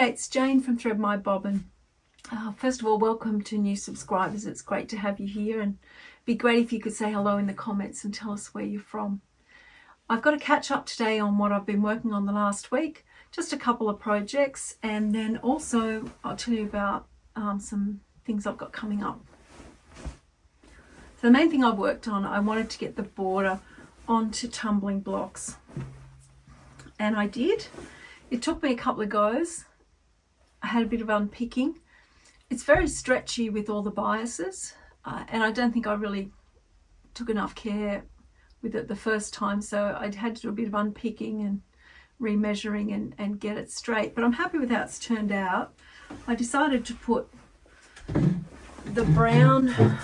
It's Jane from Thread My Bobbin. First of all, welcome to new subscribers. It's great to have you here, and it'd be great if you could say hello in the comments and tell us where you're from. I've got to catch up today on what I've been working on the last week, just a couple of projects, and then also I'll tell you about some things I've got coming up. So the main thing I've worked on, I wanted to get the border onto Tumbling Blocks, and I did. It took me a couple of goes. I had a bit of unpicking. It's very stretchy with all the biases, and I don't think I really took enough care with it the first time, so I had to do a bit of unpicking and remeasuring and get it straight. But I'm happy with how it's turned out. I decided to put the brown,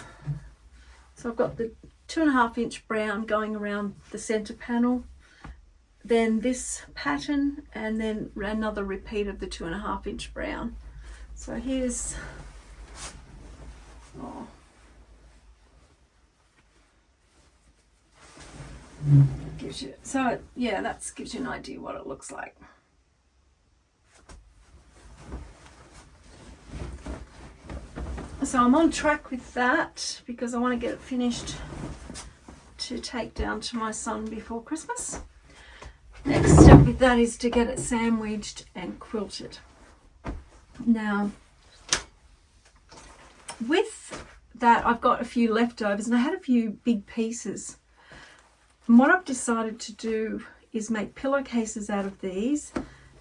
so I've got the 2.5 inch brown going around the center panel, then this pattern, and then another repeat of the 2.5 inch brown. So here's, gives you, so yeah, that gives you an idea what it looks like. So I'm on track with that because I want to get it finished to take down to my son before Christmas. Next step with that is to get it sandwiched and quilted. Now, with that, I've got a few leftovers, and I had a few big pieces. And what I've decided to do is make pillowcases out of these.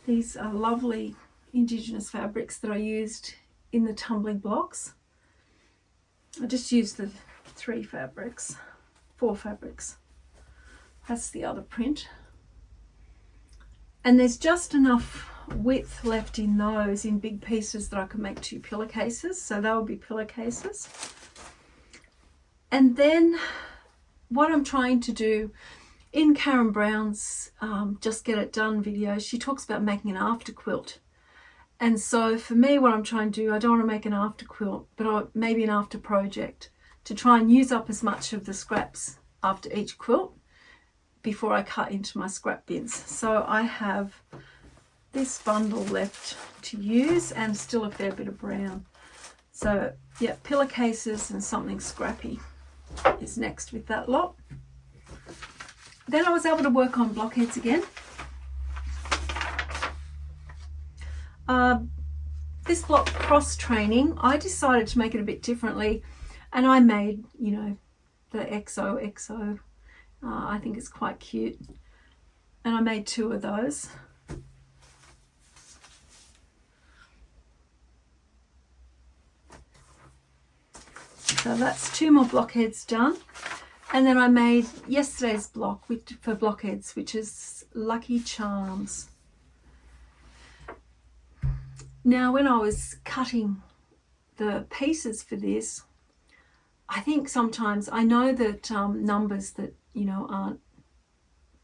These are lovely indigenous fabrics that I used in the tumbling blocks. I just used the 4 fabrics. That's the other print. And there's just enough width left in those in big pieces that I could make 2 pillowcases. So they will be pillowcases. And then what I'm trying to do in Karen Brown's Just Get It Done video, she talks about making an after quilt. And so for me, what I'm trying to do, I don't want to make an after quilt, but maybe an after project to try and use up as much of the scraps after each quilt before I cut into my scrap bins. So I have this bundle left to use and still a fair bit of brown. So yeah, pillowcases and something scrappy is next with that lot. Then I was able to work on blockheads again. This block cross training, I decided to make it a bit differently, and I made, you know, the XOXO. I think it's quite cute, and I made 2 of those. So that's 2 more blockheads done, and then I made yesterday's block for blockheads, which is Lucky Charms. Now, when I was cutting the pieces for this, I think sometimes I know that numbers that, you know, aren't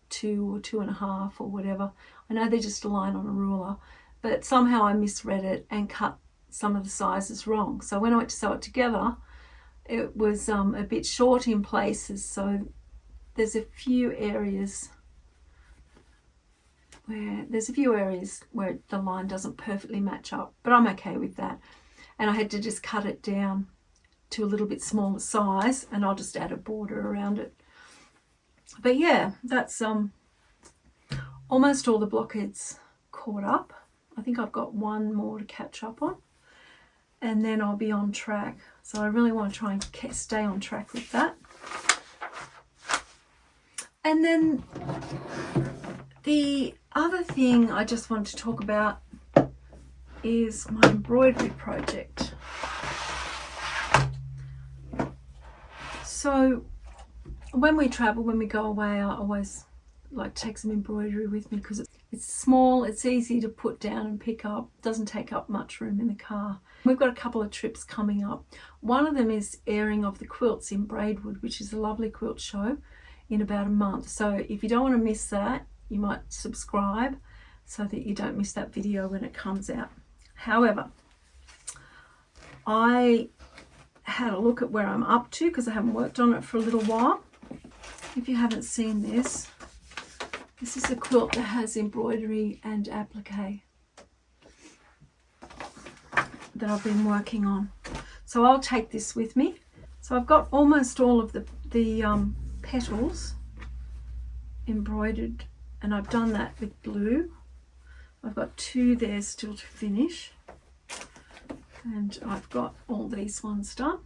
2 or 2.5 or whatever, I know they're just a line on a ruler, but somehow I misread it and cut some of the sizes wrong. So when I went to sew it together, it was a bit short in places, so there's a few areas where the line doesn't perfectly match up, but I'm okay with that. And I had to just cut it down to a little bit smaller size, and I'll just add a border around it. But yeah, that's almost all the blockheads caught up. I think I've got 1 more to catch up on, and then I'll be on track. So I really want to try and stay on track with that. And then the other thing I just want to talk about is my embroidery project. So when we travel, when we go away, I always like to take some embroidery with me because it's small, it's easy to put down and pick up, doesn't take up much room in the car. We've got a couple of trips coming up. One of them is airing of the Quilts in Braidwood, which is a lovely quilt show, in about a month. So if you don't want to miss that, you might subscribe so that you don't miss that video when it comes out. However, I had a look at where I'm up to because I haven't worked on it for a little while. If you haven't seen this, this is a quilt that has embroidery and applique. that I've been working on. So I'll take this with me. So I've got almost all of the petals embroidered, and I've done that with blue. I've got 2 there still to finish, and I've got all these ones done.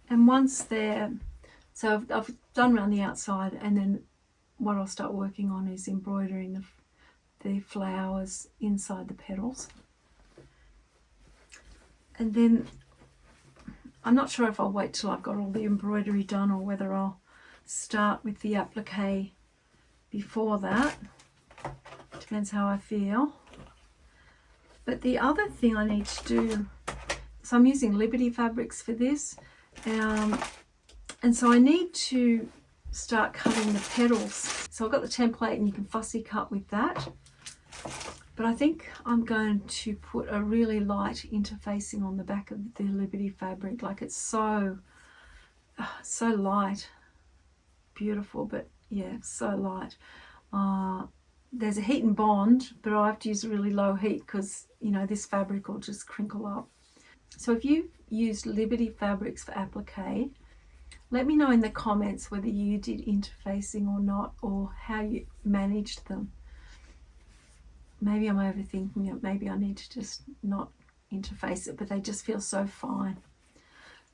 And once they're, so I've done around the outside, and then what I'll start working on is embroidering the flowers inside the petals. And then I'm not sure if I'll wait till I've got all the embroidery done or whether I'll start with the applique before that. Depends how I feel. But the other thing I need to do, so I'm using Liberty fabrics for this, and so I need to start cutting the petals. So I've got the template and you can fussy cut with that. But I think I'm going to put a really light interfacing on the back of the Liberty fabric. Like, it's so light. Beautiful, but yeah, so light. There's a heat and bond, but I have to use a really low heat because, you know, this fabric will just crinkle up. So if you've used Liberty fabrics for applique, let me know in the comments whether you did interfacing or not, or how you managed them. Maybe I'm overthinking it. Maybe I need to just not interface it, but they just feel so fine.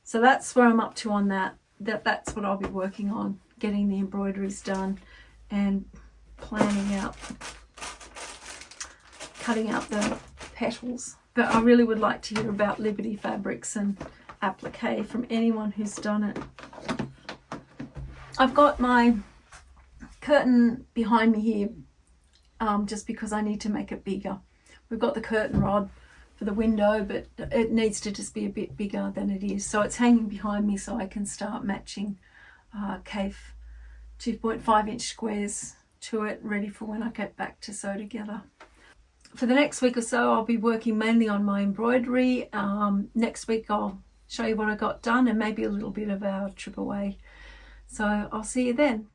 So that's where I'm up to on that. That's what I'll be working on, getting the embroideries done and planning out, cutting out the petals. But I really would like to hear about Liberty fabrics and applique from anyone who's done it. I've got my curtain behind me here just because I need to make it bigger. We've got the curtain rod for the window, but it needs to just be a bit bigger than it is. So it's hanging behind me so I can start matching CAFE 2.5-inch squares to it, ready for when I get back to sew together. For the next week or so, I'll be working mainly on my embroidery. Next week I'll show you what I got done and maybe a little bit of our trip away. So I'll see you then.